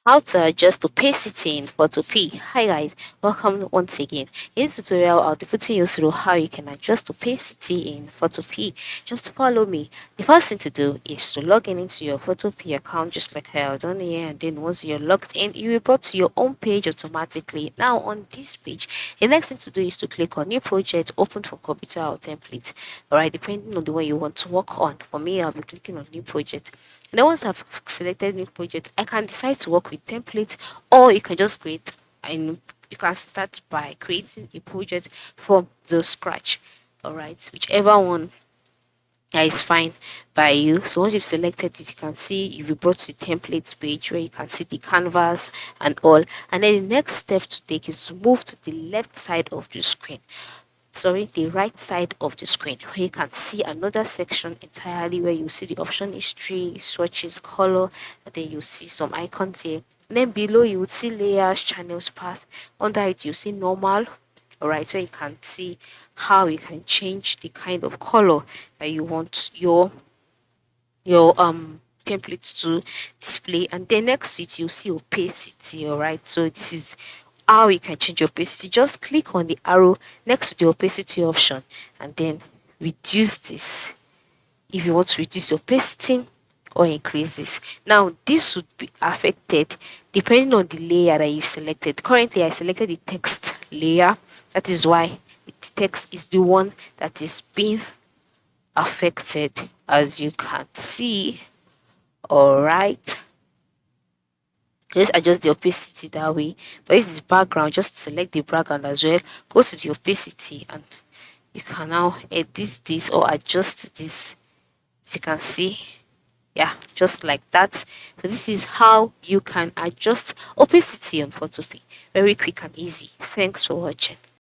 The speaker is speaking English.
How to adjust opacity in Photopea. Hi guys, welcome once again. In this tutorial, I'll be putting you through how you can adjust opacity in Photopea. Just follow me. The first thing to do is to log in into your Photopea account just like I have done here, and then once you're logged in, you will be brought to your own page automatically. Now on this page, the next thing to do is to click on new project, open from computer or template. Alright, depending on the one you want to work on. For me, I'll be clicking on new project. And then once I've selected new project, I can decide to work with template, or you can just create and you can start by creating a project from the scratch. All right, whichever one is fine by you. So once you've selected it, you can see you'll be brought to the templates page where you can see the canvas and all. And then the next step to take is to move to the left side of the screen, sorry, the right side of the screen, where you can see another section entirely where you see the option history, swatches, color, and then you see some icons here. And then below you would see layers, channels, path. Under it you see normal. Alright, where you can see how you can change the kind of color that you want your templates to display. And then next to it you see opacity. All right, so this is how you can change your opacity. Just click on the arrow next to the opacity option and then reduce this if you want to reduce your opacity or increase this. Now this would be affected depending on the layer that you selected. Currently I selected the text layer, that is why the text is the one that is being affected, as you can see. All right, just adjust the opacity that way. But if it's background, just select the background as well, go to the opacity, and you can now edit this or adjust this, as you can see. Yeah, just like that. So this is how you can adjust opacity on Photopea. Very quick and easy. Thanks for watching.